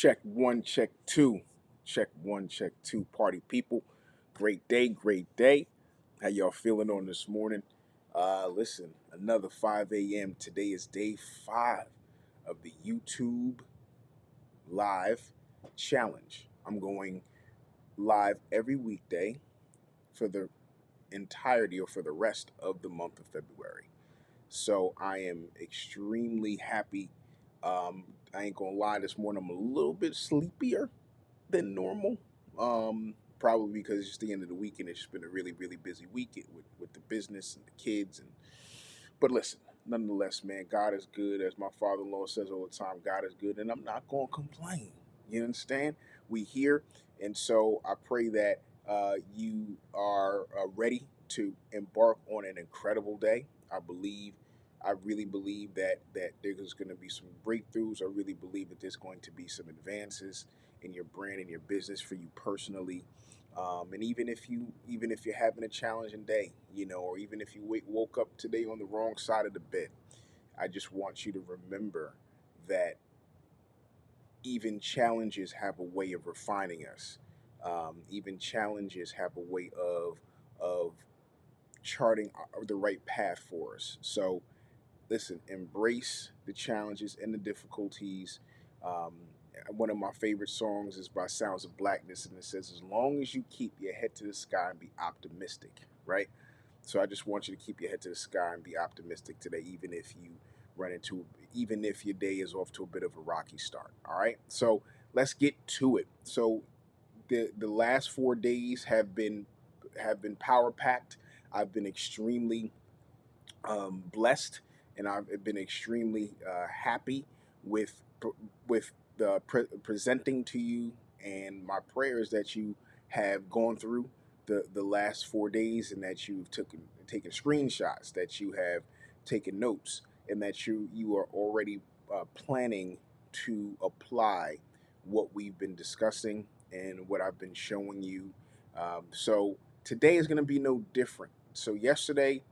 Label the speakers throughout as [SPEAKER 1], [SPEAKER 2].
[SPEAKER 1] Check one, check two. Check one, check two. Party people. Great day, great day. How y'all feeling on this morning? Listen, another 5 a.m. Today is day 5 of the YouTube live challenge. I'm going live every weekday for the entirety or for the rest of the month of February. So I am extremely happy. I ain't gonna lie, this morning I'm a little bit sleepier than normal. Probably because it's just the end of the week and it's just been a really, really busy week with the business and the kids. But listen, nonetheless, man, God is good. As my father-in-law says all the time, God is good, and I'm not gonna complain. You understand? We here, and so I pray that you are ready to embark on an incredible day. I really believe that there's going to be some breakthroughs. I really believe that there's going to be some advances in your brand and your business for you personally. And even if you're having a challenging day, or even if you woke up today on the wrong side of the bed, I just want you to remember that even challenges have a way of refining us. Even challenges have a way of charting the right path for us. So listen, embrace the challenges and the difficulties. Um, One of my favorite songs is by Sounds of Blackness, and it says, "As long as you keep your head to the sky and be optimistic," right? So I just want you to keep your head to the sky and be optimistic today, even if your day is off to a bit of a rocky start. All right. So let's get to it. So the last 4 days have been power packed. I've been extremely blessed, and I've been extremely happy with the presenting to you. And my prayer is that you have gone through the last 4 days, and that you've taken screenshots, that you have taken notes, and that you are already planning to apply what we've been discussing and what I've been showing you. So today is going to be no different. So yesterday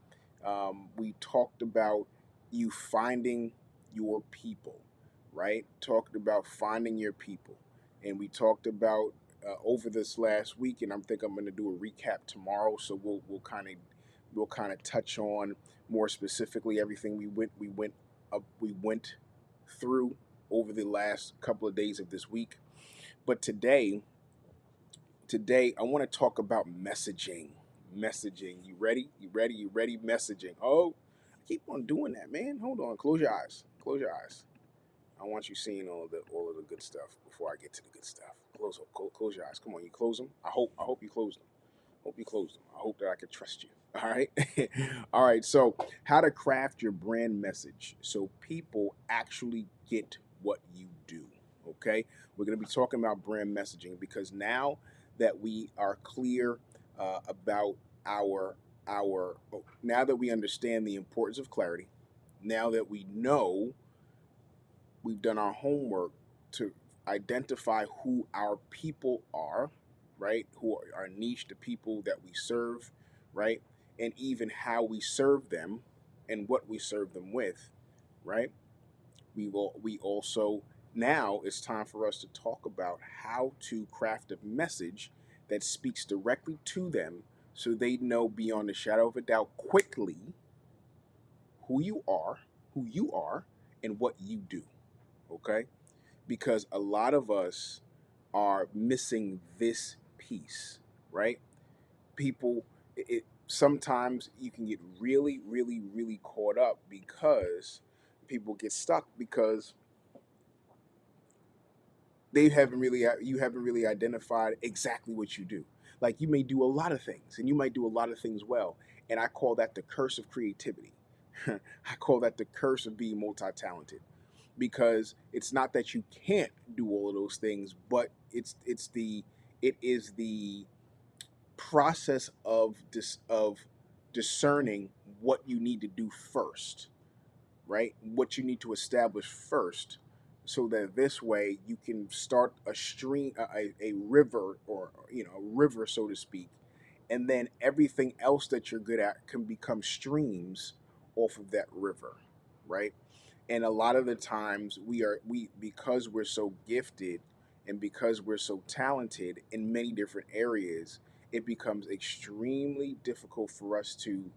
[SPEAKER 1] we talked about you finding your people, right? Talked about finding your people, and we talked about over this last week. And I'm going to do a recap tomorrow, so we'll kind of touch on more specifically everything we went through over the last couple of days of this week. But today I want to talk about messaging. Messaging. You ready? You ready? You ready? Messaging. Oh, I keep on doing that, man. Hold on. Close your eyes. Close your eyes. I want you seeing all of the good stuff before I get to the good stuff. Close your eyes. Come on, you close them. I hope you close them. Hope you close them. I hope that I can trust you. All right. All right. So, how to craft your brand message so people actually get what you do. Okay. We're going to be talking about brand messaging because now that we are clear about now that we understand the importance of clarity, now that we know we've done our homework to identify who our people are, right? Who are our niche, the people that we serve, right? And even how we serve them and what we serve them with, right? We also, now it's time for us to talk about how to craft a message that speaks directly to them so they know beyond a shadow of a doubt quickly who you are, and what you do. Okay? Because a lot of us are missing this piece, right? People, sometimes you can get really, really, really caught up because people get stuck because you haven't really identified exactly what you do. Like, you may do a lot of things and you might do a lot of things well, and I call that the curse of creativity. I call that the curse of being multi-talented, because it's not that you can't do all of those things, but it is the process of discerning what you need to do first, right? What you need to establish first, so that this way you can start a stream, a river, or a river, so to speak, and then everything else that you're good at can become streams off of that river, right? And a lot of the times we because we're so gifted, And because we're so talented in many different areas, it becomes extremely difficult for us to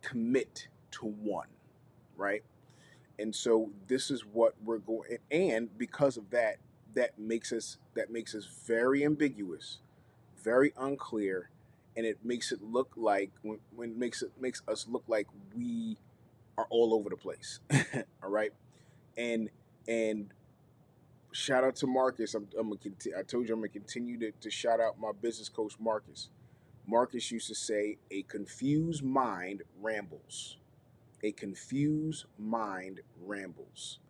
[SPEAKER 1] commit to one, right? And so this is what we're going, and because of that, that makes us very ambiguous, very unclear, and it makes it look like when makes us look like we are all over the place. All right, and and shout out to Marcus. I told you I'm gonna continue to shout out my business coach Marcus. Marcus used to say, "A confused mind rambles. A confused mind rambles."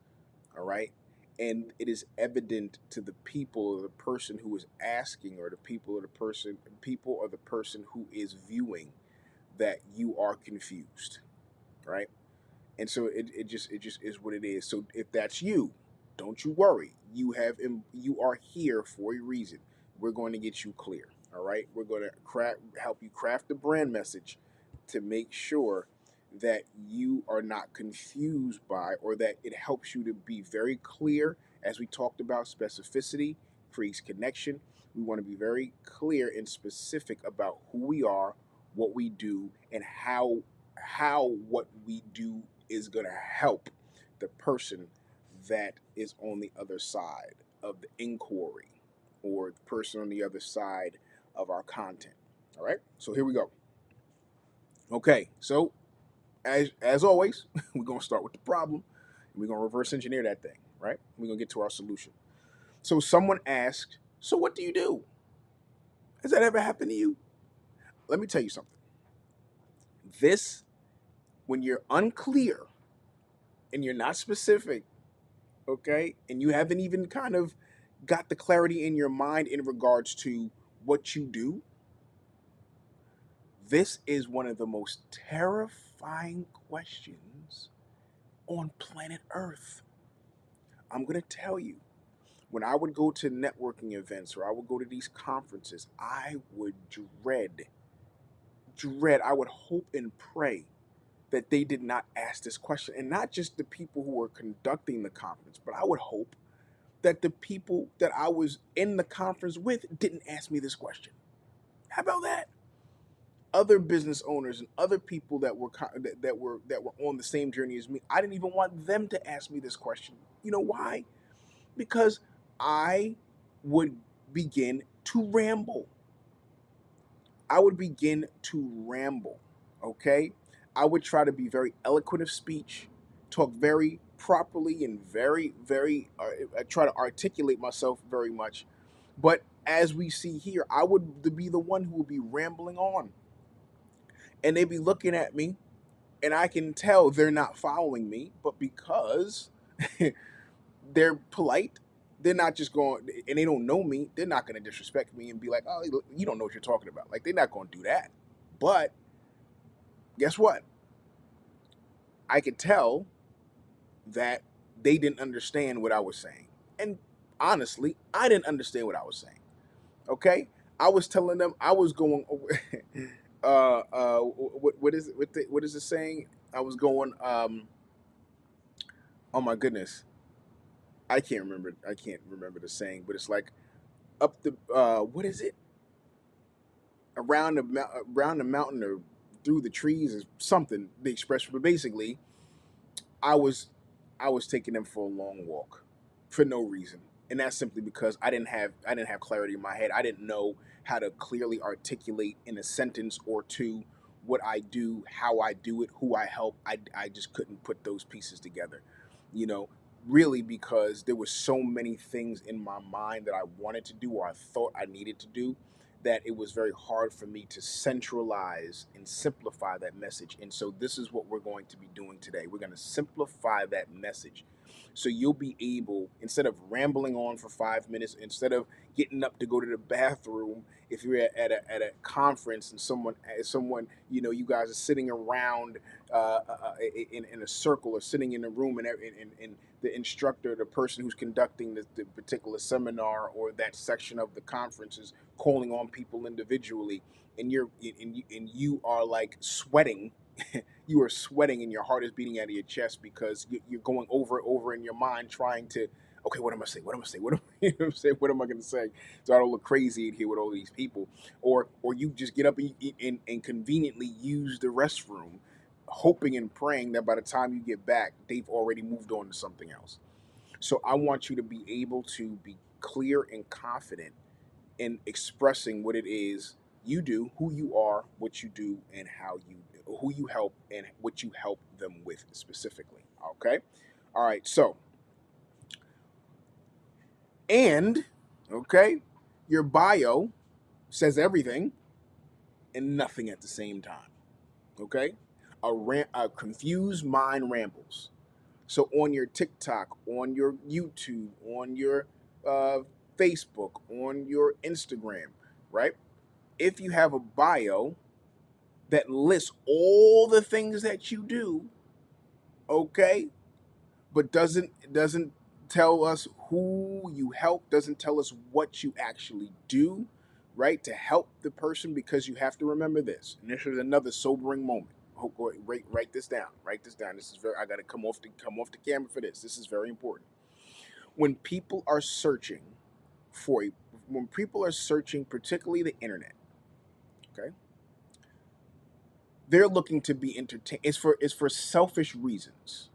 [SPEAKER 1] All right. And it is evident to the people or the person who is asking, or the people or the person who is viewing, that you are confused, right? And so it just is what it is. So if that's you, don't you worry. You are here for a reason. We're going to get you clear. All right. We're going to help you craft the brand message to make sure that you are not confused by, or that it helps you to be very clear. As we talked about, specificity creates connection. We want to be very clear and specific about who we are, what we do, and how what we do is going to help the person that is on the other side of the inquiry, or the person on the other side of our content. All right, so here we go. Okay, so as always, we're going to start with the problem, and we're going to reverse engineer that thing, right? We're going to get to our solution. So someone asked, "So what do you do? Has that ever happened to you?" Let me tell you something. This, when you're unclear and you're not specific, okay, and you haven't even kind of got the clarity in your mind in regards to what you do, this is one of the most terrifying questions on planet Earth. I'm going to tell you, when I would go to networking events, or I would go to these conferences, I would I would hope and pray that they did not ask this question. And not just the people who were conducting the conference, but I would hope that the people that I was in the conference with didn't ask me this question. How about that? Other business owners and other people that were on the same journey as me, I didn't even want them to ask me this question. You know why? Because I would begin to ramble. I would begin to ramble. Okay? I would try to be very eloquent of speech, talk very properly, and try to articulate myself very much. But as we see here, I would be the one who would be rambling on. And they'd be looking at me, and I can tell they're not following me, but because they're polite, they're not just going, and they don't know me, they're not going to disrespect me and be like, "Oh, you don't know what you're talking about." Like, they're not going to do that. But guess what? I could tell that they didn't understand what I was saying. And honestly, I didn't understand what I was saying. Okay? I was telling them I was going over what is it saying? I was going oh my goodness. I can't remember the saying, but it's like up the what is it? Around the mountain, or through the trees, is something the expression, but basically I was I was taking them for a long walk for no reason. And that's simply because I didn't have clarity in my head. I didn't know how to clearly articulate in a sentence or two what I do, how I do it, who I help. I just couldn't put those pieces together. You know, really, because there were so many things in my mind that I wanted to do, or I thought I needed to do, that it was very hard for me to centralize and simplify that message. And so this is what we're going to be doing today. We're going to simplify that message. So you'll be able, instead of rambling on for 5 minutes, instead of getting up to go to the bathroom, if you're at a conference and someone, you guys are sitting around in a circle, or sitting in a room, and the instructor, the person who's conducting the particular seminar or that section of the conference, is calling on people individually, and you are like sweating. You are sweating, and your heart is beating out of your chest because you're going over in your mind, trying to Okay, what am I saying? What am I saying? What am you know what I'm saying? What am I going to say? So I don't look crazy in here with all these people, or you just get up and conveniently use the restroom, hoping and praying that by the time you get back, they've already moved on to something else. So I want you to be able to be clear and confident in expressing what it is you do, who you are, what you do, and how you who you help and what you help them with specifically. Okay? All right. So, and okay, your bio says everything and nothing at the same time. Okay? A confused mind rambles. So on your TikTok, on your YouTube, on your uh, Facebook, on your Instagram, right? If you have a bio that lists all the things that you do, okay, but doesn't tell us who you help, doesn't tell us what you actually do, right, to help the person, because you have to remember this. And this is another sobering moment. Write this down. Write this down. This is very. I got to come off the camera for this. This is very important. When people are searching for a, when people are searching, particularly the internet, okay, they're looking to be entertained. It's for selfish reasons.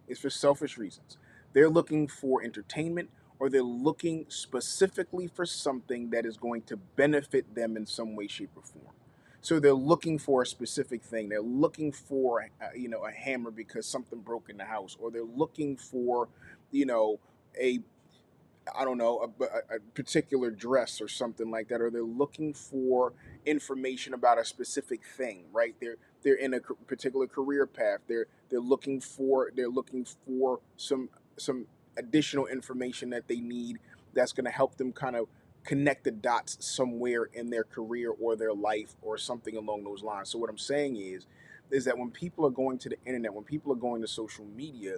[SPEAKER 1] It's for selfish reasons. They're looking for entertainment, or they're looking specifically for something that is going to benefit them in some way, shape, or form. So they're looking for a specific thing. They're looking for a hammer because something broke in the house, or they're looking for a I don't know, a particular dress or something like that, or they're looking for information about a specific thing, right? They're in a particular career path. They're looking for some additional information that they need that's going to help them kind of connect the dots somewhere in their career or their life or something along those lines. So what I'm saying is that when people are going to the internet, when people are going to social media,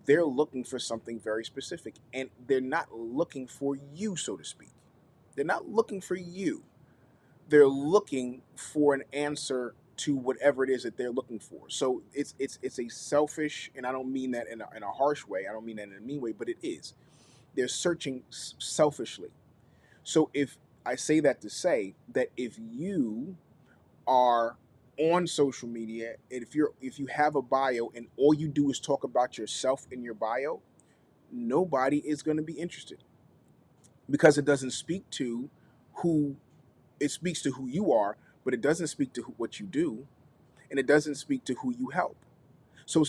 [SPEAKER 1] they're looking for something very specific, and they're not looking for you, so to speak. They're not looking for you. They're looking for an answer to whatever it is that they're looking for. So it's a selfish, and I don't mean that in a harsh way. I don't mean that in a mean way, but it is. They're searching selfishly. So if I say that to say that if you are on social media, and if you have a bio and all you do is talk about yourself in your bio, nobody is going to be interested, because it doesn't speak to who it speaks to who you are, but it doesn't speak to what you do, and it doesn't speak to who you help. So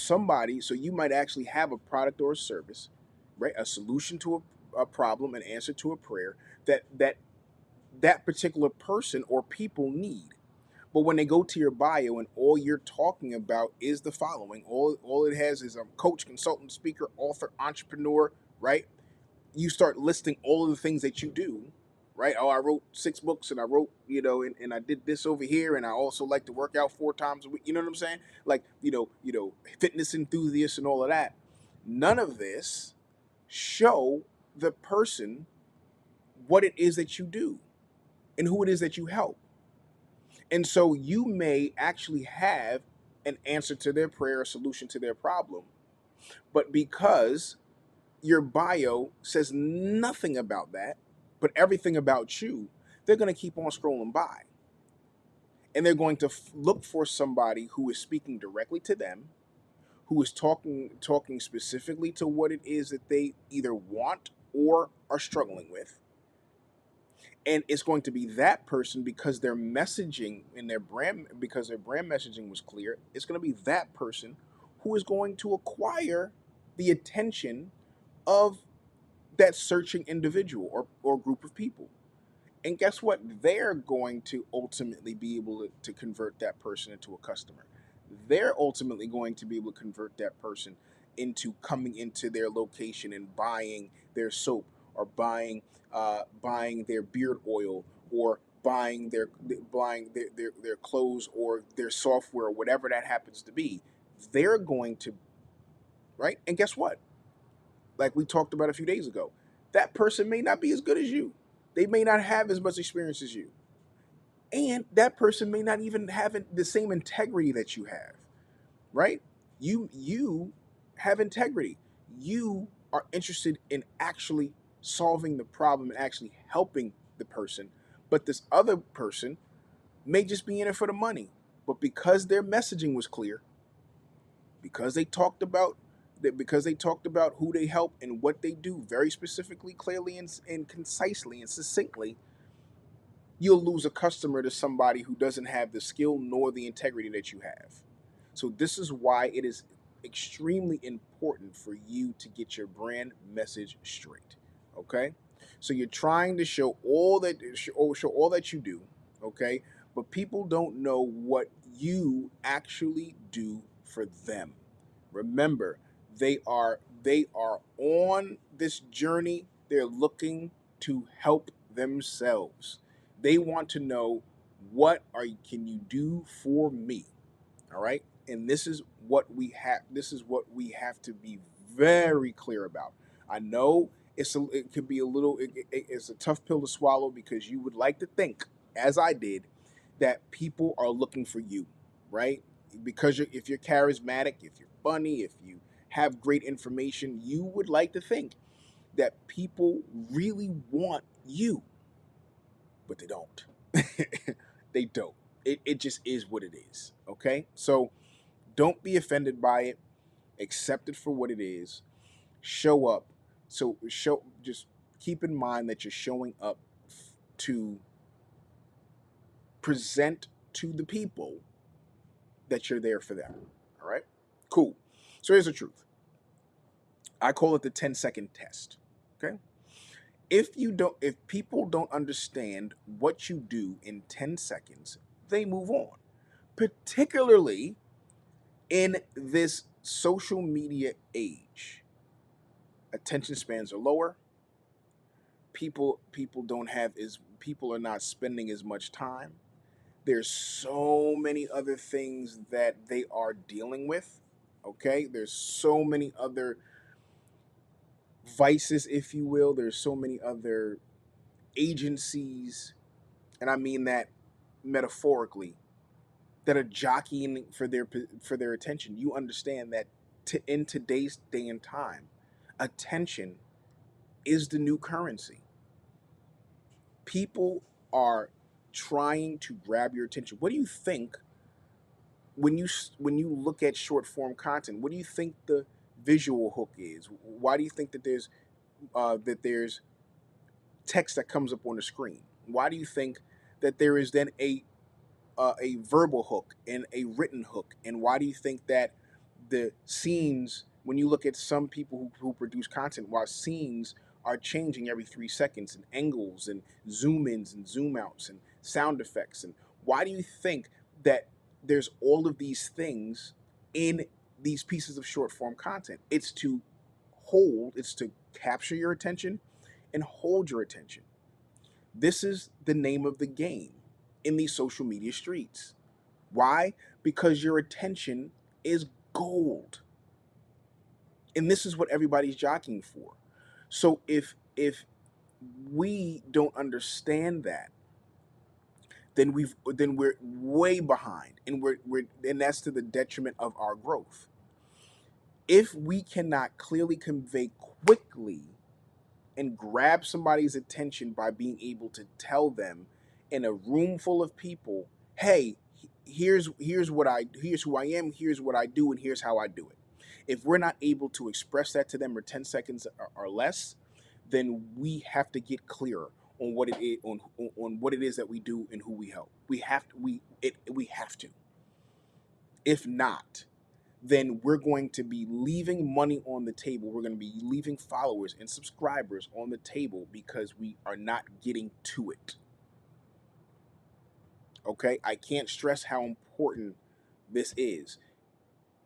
[SPEAKER 1] you might actually have a product or a service, right? A solution to a problem, an answer to a prayer that particular person or people need. But when they go to your bio and all you're talking about is the following, all it has is a coach, consultant, speaker, author, entrepreneur, right? You start listing all of the things that you do, right? Oh, I wrote 6 books, and I wrote, and I did this over here, and I also like to work out 4 times a week. You know what I'm saying? Like, fitness enthusiast and all of that. None of this show the person what it is that you do and who it is that you help. And so you may actually have an answer to their prayer, a solution to their problem, but because your bio says nothing about that, but everything about you, they're going to keep on scrolling by. And they're going to look for somebody who is speaking directly to them, who is talking specifically to what it is that they either want or are struggling with. And it's going to be that person, because their messaging and because their brand messaging was clear. It's going to be that person who is going to acquire the attention of that searching individual or group of people. And guess what? They're going to ultimately be able to convert that person into a customer. They're ultimately going to be able to convert that person into coming into their location and buying their soap, or buying their beard oil, or buying their clothes or their software, or whatever that happens to be. They're going to, right? And guess what? Like we talked about a few days ago, that person may not be as good as you. They may not have as much experience as you. And that person may not even have the same integrity that you have, right? You have integrity. You are interested in actually solving the problem and actually helping the person, but this other person may just be in it for the money. But because their messaging was clear, because they talked about because they talked about who they help and what they do very specifically, clearly, and concisely and succinctly, you'll lose a customer to somebody who doesn't have the skill nor the integrity that you have. So this is why it is extremely important for you to get your brand message straight. Okay? So you're trying to show all that you do, okay? But people don't know what you actually do for them. Remember, they are on this journey. They're looking to help themselves. They want to know, what are can you do for me? All right? And this is what we have to be very clear about. I know it could be a little it's a tough pill to swallow, because you would like to think, as I did, that people are looking for you, right? Because if you're charismatic, if you're funny, if you have great information, you would like to think that people really want you, but they don't. They don't. It just is what it is. Okay? So don't be offended by it. Accept it for what it is. Show up. Just keep in mind that you're showing up to present to the people that you're there for them. All right? Cool. So here's the truth. I call it the 10-second test. Okay? If people don't understand what you do in 10 seconds, they move on. Particularly in this social media age. Attention spans are lower. People are not spending as much time. There's so many other things that they are dealing with. Okay? There's so many other vices, if you will. There's so many other agencies, and I mean that metaphorically, that are jockeying for their attention. You understand that in today's day and time, attention is the new currency. People are trying to grab your attention. What do you think when you look at short form content? What do you think the visual hook is? Why do you think that there's text that comes up on the screen? Why do you think that there is then a verbal hook and a written hook? And why do you think that the scenes, when you look at some people who produce content, while scenes are changing every 3 seconds, and angles and zoom ins and zoom outs and sound effects, and why do you think that there's all of these things in these pieces of short form content? It's to capture your attention and hold your attention. This is the name of the game in these social media streets. Why? Because your attention is gold. And this is what everybody's jockeying for. So if we don't understand that, then we're way behind, and and that's to the detriment of our growth. If we cannot clearly convey quickly and grab somebody's attention by being able to tell them in a room full of people, hey, here's who I am, here's what I do, and here's how I do it. If we're not able to express that to them in 10 seconds or less, then we have to get clearer on what it is, on what it is that we do and who we help. We have to. If not, then we're going to be leaving money on the table. We're going to be leaving followers and subscribers on the table because we are not getting to it. Okay? I can't stress how important this is.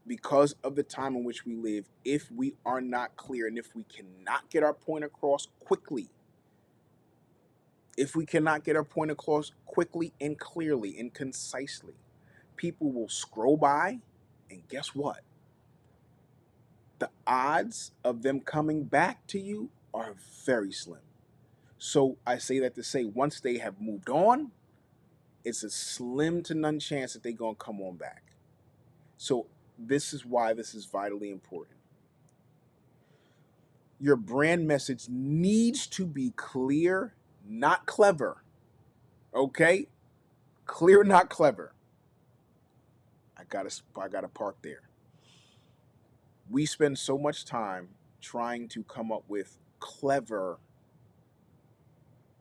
[SPEAKER 1] Because of the time in which we live, if we are not clear and if we cannot get our point across quickly, and clearly and concisely, people will scroll by, and guess what? The odds of them coming back to you are very slim. So I say that to say, once they have moved on, it's a slim to none chance that they're going to come on back. So this is why this is vitally important. Your brand message needs to be clear, not clever. Okay? Clear, not clever. I gotta park there. We spend so much time trying to come up with clever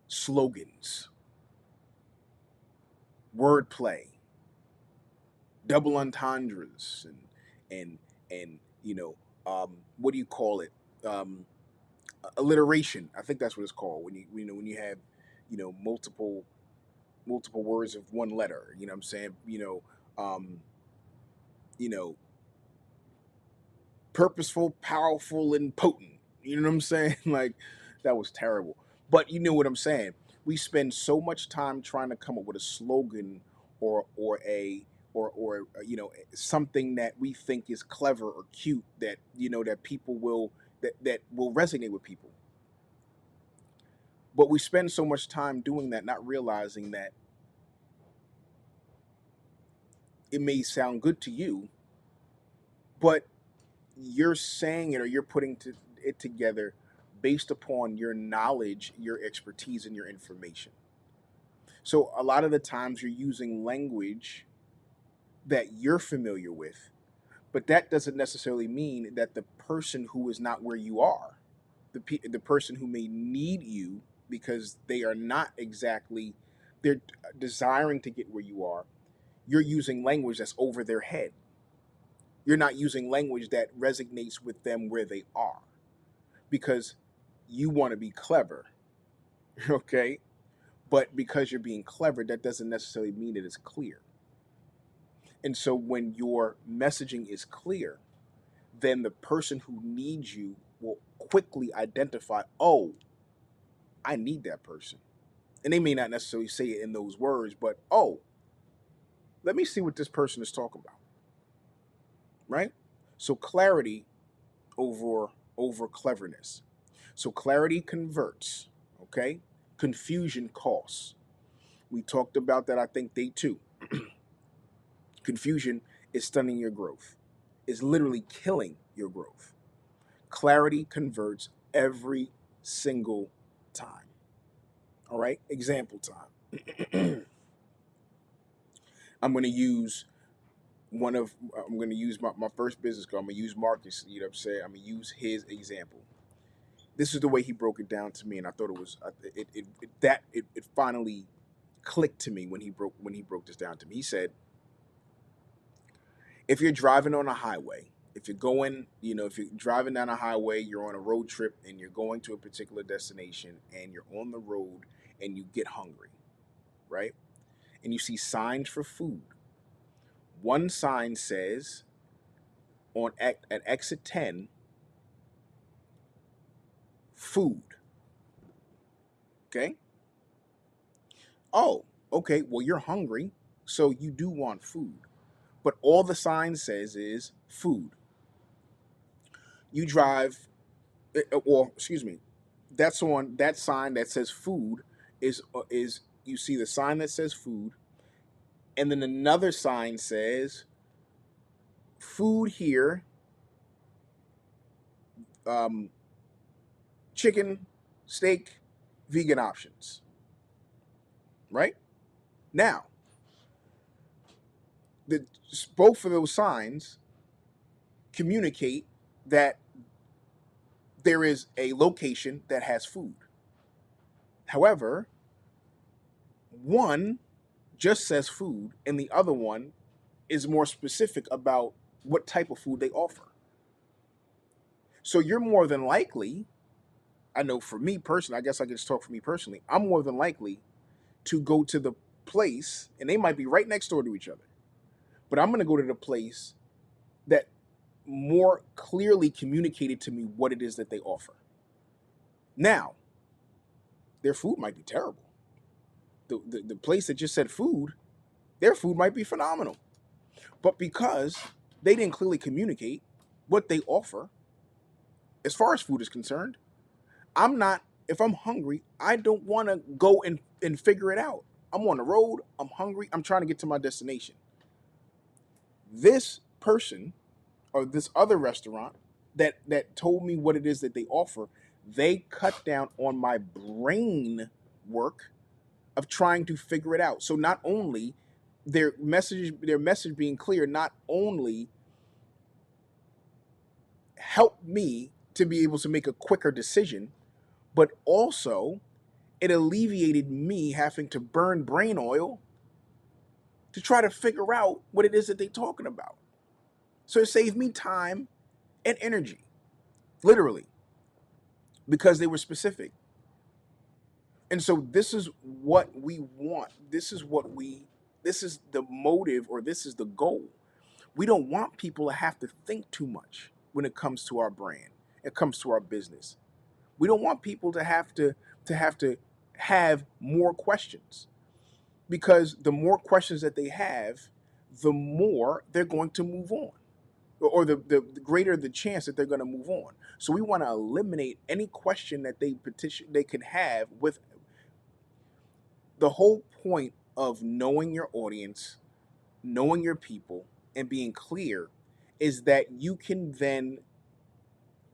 [SPEAKER 1] slogans, wordplay, double entendres, and what do you call it? Um, Alliteration. I think that's what it's called when when you have multiple words of one letter. You know what I'm saying? Um, you know, purposeful, powerful, and potent. You know what I'm saying? Like that was terrible. But you know what I'm saying. We spend so much time trying to come up with a slogan or something that we think is clever or cute that that people will that will resonate with people. But we spend so much time doing that, not realizing that it may sound good to you, but you're saying it or you're it together based upon your knowledge, your expertise, and your information. So a lot of the times you're using language that you're familiar with, but that doesn't necessarily mean that the person who is not where you are, the person who may need you because they are not exactly they're desiring to get where you are, you're using language that's over their head. You're not using language that resonates with them where they are because you want to be clever, okay? But because you're being clever, that doesn't necessarily mean that it's clear. And so when your messaging is clear, then the person who needs you will quickly identify, oh, I need that person. And they may not necessarily say it in those words, but oh, let me see what this person is talking about, right? So clarity over cleverness. So clarity converts, okay? Confusion costs. We talked about that, I think, day two. Confusion is stunning your growth, is literally killing your growth. Clarity converts every single time. All right, example time. I'm going to use I'm going to use my first business card. I'm going to use Marcus. You know what I'm saying? I'm going to use his example. This is the way he broke it down to me, and I thought it was it finally clicked to me when he broke this down to me. He said, if you're driving on a highway, if you're going, if you're driving down a highway, you're on a road trip and you're going to a particular destination and you're on the road and you get hungry, right? And you see signs for food. One sign says at exit 10, food. Okay? Oh, okay. Well, you're hungry, so you do want food. But all the sign says is food. You drive, or excuse me, that's on that sign that says food is you see the sign that says food, and then another sign says food here, um, chicken, steak, vegan options. Right now, the both of those signs communicate that there is a location that has food. However, one just says food, and the other one is more specific about what type of food they offer. So you're more than likely, I know for me personally, I guess I can just talk for me personally, I'm more than likely to go to the place, and they might be right next door to each other, but I'm going to go to the place that more clearly communicated to me what it is that they offer. Now, their food might be terrible. The place that just said food, their food might be phenomenal. But because they didn't clearly communicate what they offer, as far as food is concerned, I'm not, if I'm hungry, I don't want to go and figure it out. I'm on the road, I'm hungry, I'm trying to get to my destination. This person or this other restaurant that told me what it is that they offer, they cut down on my brain work of trying to figure it out. So not only their message being clear, not only helped me to be able to make a quicker decision, but also it alleviated me having to burn brain oil to try to figure out what it is that they're talking about. So it saved me time and energy, literally, because they were specific. And so this is what we want. This is the motive, or this is the goal. We don't want people to have to think too much when it comes to our brand. It comes to our business. We don't want people to have more questions, because the more questions that they have, the more they're going to move on, or the greater the chance that they're going to move on. So we want to eliminate any question that they could have. With the whole point of knowing your audience, knowing your people, and being clear is that you can then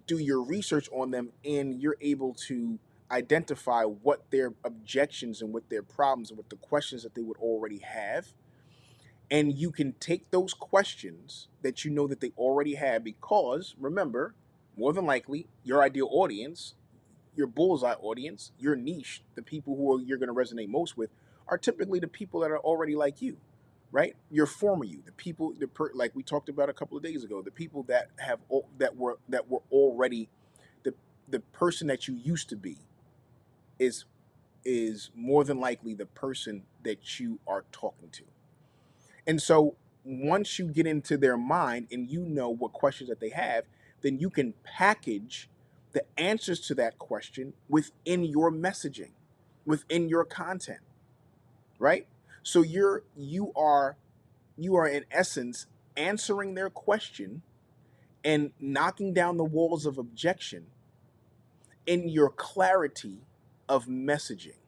[SPEAKER 1] do your research on them, and you're able to identify what their objections and what their problems and what the questions that they would already have. And you can take those questions that you know that they already have, because remember, more than likely, your ideal audience, your bullseye audience, your niche, the people you're going to resonate most with, are typically the people that are already like you, right? Your former you, the people, like we talked about a couple of days ago, the people that were already the person that you used to be is more than likely the person that you are talking to. And so once you get into their mind and you know what questions that they have, then you can package the answers to that question within your messaging, within your content, right? So you are in essence answering their question and knocking down the walls of objection in your clarity of messaging.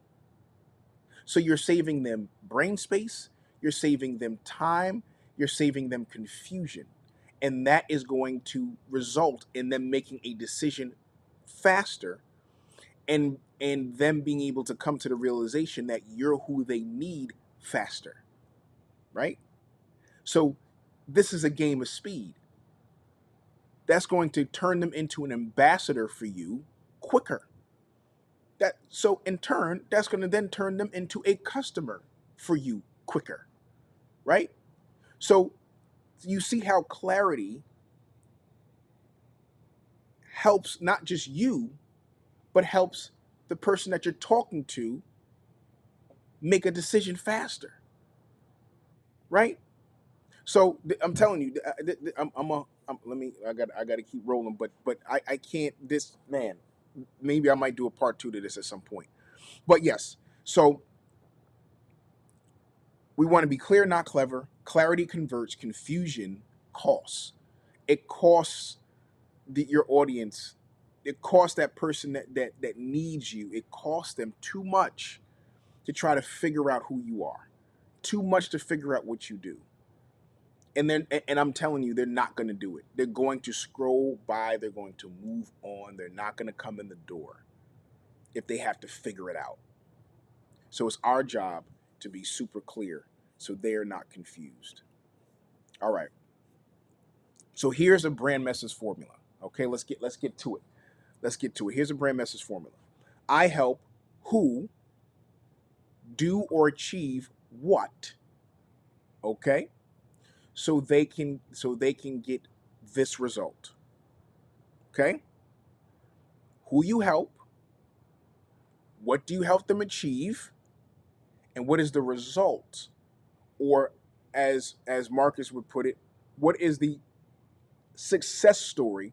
[SPEAKER 1] So you're saving them brain space, you're saving them time, you're saving them confusion. And that is going to result in them making a decision faster, and them being able to come to the realization that you're who they need faster, right? So this is a game of speed. That's going to turn them into an ambassador for you quicker. So in turn, that's going to then turn them into a customer for you quicker, right? So you see how clarity helps not just you, but helps the person that you're talking to make a decision faster, right? So I'm telling you, I got to keep rolling, but I can't. This man, maybe I might do a part two to this at some point. But yes, so we want to be clear, not clever. Clarity converts. Confusion costs. It costs your audience. It costs that person that needs you. It costs them too much to try to figure out who you are. Too much to figure out what you do. And I'm telling you, they're not going to do it. They're going to scroll by. They're going to move on. They're not going to come in the door if they have to figure it out. So it's our job to be super clear so they're not confused. All right. So here's a brand message formula. Okay, let's get to it. Let's get to it. Here's a brand message formula. I help who do or achieve what. Okay? So they can get this result. Okay? Who you help, what do you help them achieve, and what is the result? Or as Marcus would put it, what is the success story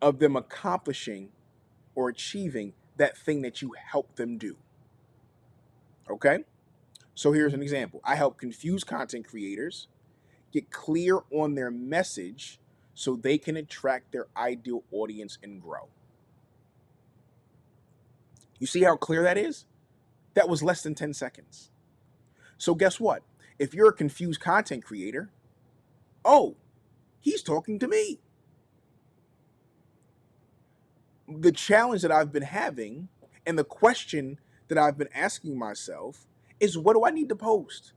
[SPEAKER 1] of them accomplishing or achieving that thing that you help them do? Okay? So here's an example. I help confused content creators get clear on their message so they can attract their ideal audience and grow. You see how clear that is? That was less than 10 seconds. So guess what? If you're a confused content creator, oh, he's talking to me. The challenge that I've been having and the question that I've been asking myself is, what do I need to post?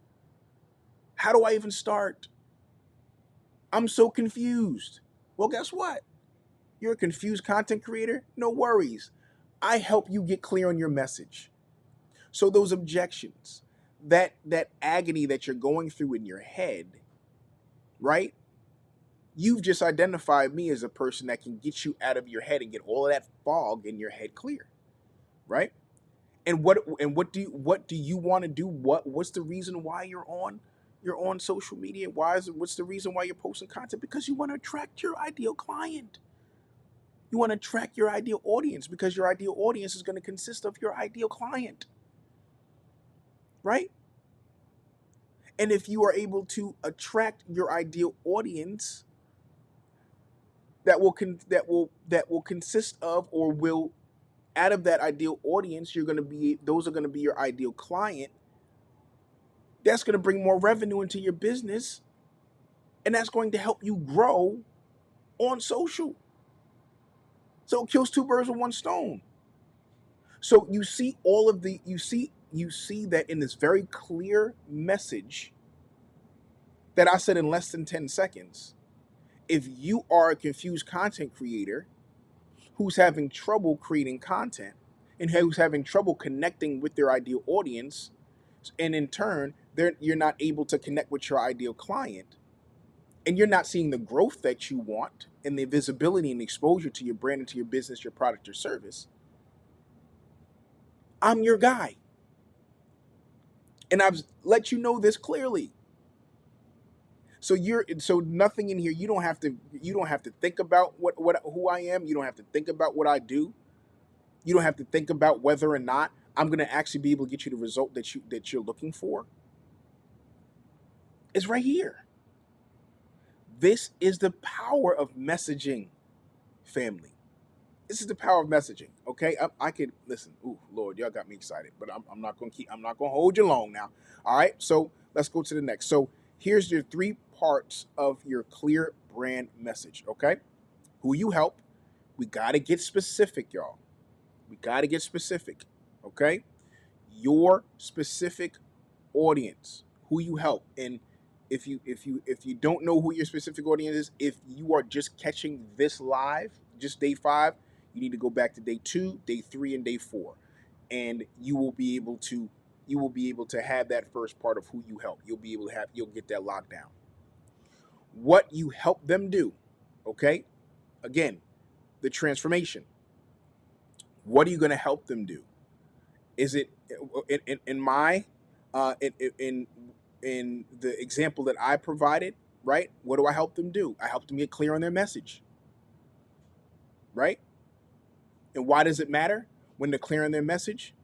[SPEAKER 1] How do I even start? I'm so confused. Well, guess what? You're a confused content creator? No worries. I help you get clear on your message. So those objections, that agony that you're going through in your head, right? You've just identified me as a person that can get you out of your head and get all of that fog in your head clear, right? And what do you want to do? What's the reason why you're on social media? What's the reason why you're posting content? Because you want to attract your ideal client. You want to attract your ideal audience because your ideal audience is going to consist of your ideal client, right? And if you are able to attract your ideal audience, that will consist of, or will, out of that ideal audience, those are going to be your ideal client. That's going to bring more revenue into your business, and that's going to help you grow on social. So it kills two birds with one stone. So you see you see that in this very clear message that I said in less than 10 seconds. If you are a confused content creator who's having trouble creating content and who's having trouble connecting with their ideal audience, and in turn, you're not able to connect with your ideal client, and you're not seeing the growth that you want and the visibility and exposure to your brand and to your business, your product or service, I'm your guy. And I've let you know this clearly. So nothing in here, you don't have to think about what who I am. You don't have to think about what I do. You don't have to think about whether or not I'm going to actually be able to get you the result that you're looking for. It's right here. This is the power of messaging, family. This is the power of messaging. Okay, I could listen. Ooh, Lord, y'all got me excited, but I'm not gonna keep. I'm not gonna hold you long now. All right, so let's go to the next. So here's your three parts of your clear brand message. Okay, who you help. We gotta get specific, y'all. We gotta get specific. Okay, your specific audience, who you help. And if you don't know who your specific audience is, if you are just catching this live, just day 5, you need to go back to day 2, day 3, and day 4, and you will be able to have that first part of who you help. You'll get that locked down. What you help them do, okay? Again, the transformation. What are you going to help them do? Is it in my in the example that I provided, right? What do I help them do? I help them get clear on their message, right? And why does it matter when they're clear on their message?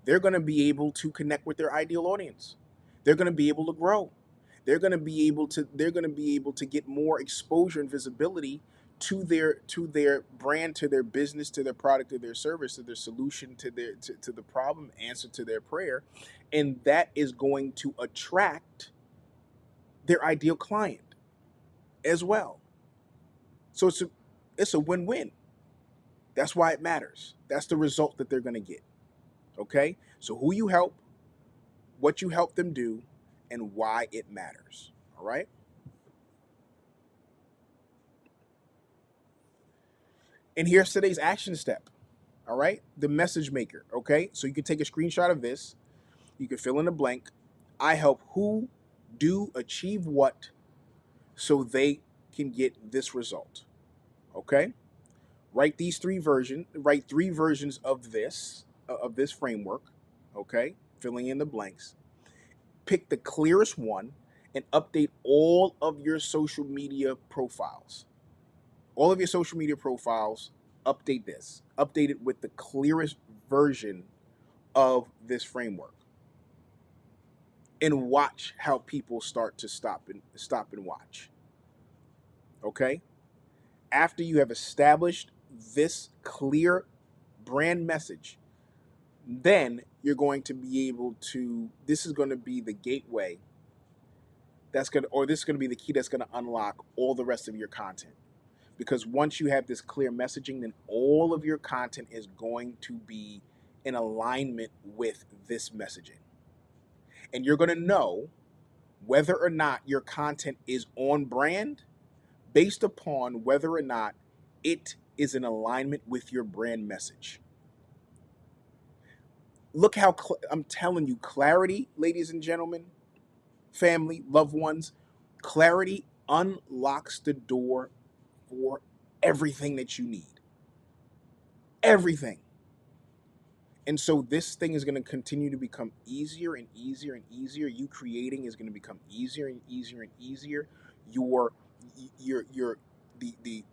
[SPEAKER 1] They're going to be able to connect with their ideal audience. They're going to be able to grow. They're going to be able to get more exposure and visibility to their brand, to their business, to their product, to their service, to their solution, to the problem, answer to their prayer, and that is going to attract their ideal client as well. So it's a win-win. That's why it matters. That's the result that they're going to get. Okay? So who you help, what you help them do, and why it matters. All right? And here's today's action step. All right? The message maker. Okay? So you can take a screenshot of this. You can fill in a blank. I help who do achieve what so they can get this result. Okay? Write 3 versions of this framework. Okay? Filling in the blanks. Pick the clearest one and update all of your social media profiles. All of your social media profiles, update this. Update it with the clearest version of this framework. And watch how people start to stop and watch. Okay? After you have established this clear brand message, then you're going to be able to, this is going to be the gateway this is going to be the key that's going to unlock all the rest of your content. Because once you have this clear messaging, then all of your content is going to be in alignment with this messaging. And you're going to know whether or not your content is on brand based upon whether or not it is in alignment with your brand message. Look how I'm telling you, clarity, ladies and gentlemen, family, loved ones, clarity unlocks the door for everything that you need. Everything. And so this thing is going to continue to become easier and easier and easier. You creating is going to become easier and easier and easier. Your your the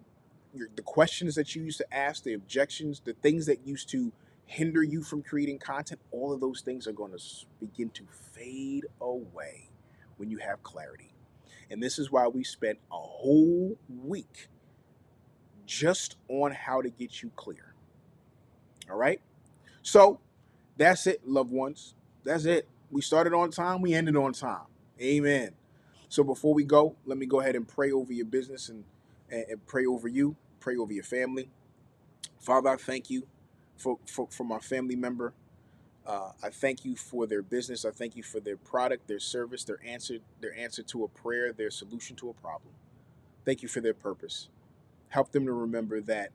[SPEAKER 1] the questions that you used to ask, the objections, the things that used to hinder you from creating content, all of those things are going to begin to fade away when you have clarity. And this is why we spent a whole week just on how to get you clear. All right? So that's it, loved ones. That's it. We started on time, we ended on time. Amen. So before we go, let me go ahead and pray over your business and pray over you, pray over your family. Father, I thank you for my family member. I thank you for their business. I thank you for their product, their service, their answer to a prayer, their solution to a problem. Thank you for their purpose. Help them to remember that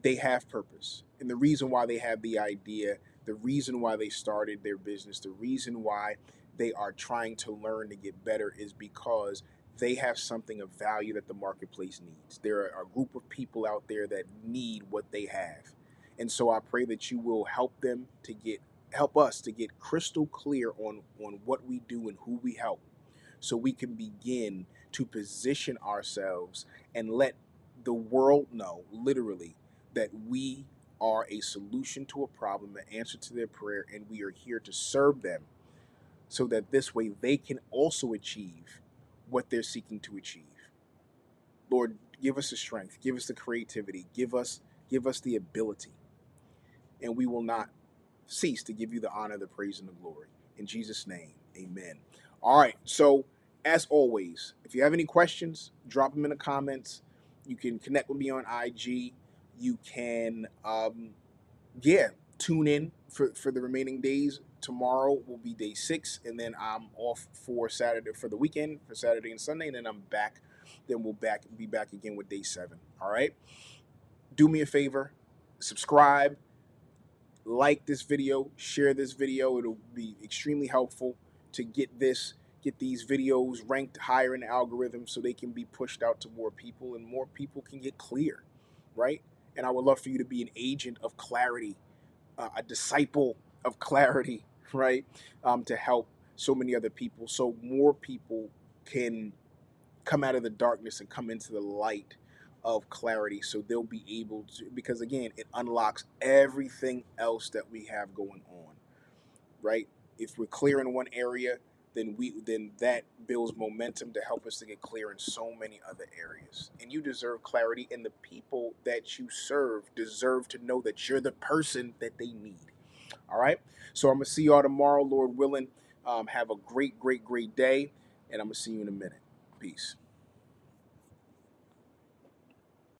[SPEAKER 1] they have purpose. And the reason why they have the idea, the reason why they started their business, the reason why they are trying to learn to get better is because they have something of value that the marketplace needs. There are a group of people out there that need what they have. And so I pray that you will help us to get crystal clear on what we do and who we help so we can begin to position ourselves and let the world know, literally, that we are a solution to a problem, an answer to their prayer, and we are here to serve them so that this way they can also achieve what they're seeking to achieve. Lord, give us the strength, give us the creativity, give us the ability, and we will not cease to give you the honor, the praise, and the glory. In Jesus' name, amen. All right, so as always, if you have any questions, drop them in the comments. You can connect with me on IG. You can, tune in for the remaining days. Tomorrow will be day 6, and then I'm off for Saturday for the weekend, for Saturday and Sunday, and then I'm back. Then we'll be back again with day 7. All right. Do me a favor, subscribe, like this video, share this video. It'll be extremely helpful to get these videos ranked higher in the algorithm so they can be pushed out to more people and more people can get clear, right? And I would love for you to be an agent of clarity, a disciple of clarity, right? To help so many other people so more people can come out of the darkness and come into the light of clarity so they'll be able to, because again it unlocks everything else that we have going on, right? If we're clear in one area, then that builds momentum to help us to get clear in so many other areas. And you deserve clarity, and the people that you serve deserve to know that you're the person that they need. All right, so I'm gonna see y'all tomorrow, Lord willing. Have a great day, and I'm gonna see you in a minute. Peace.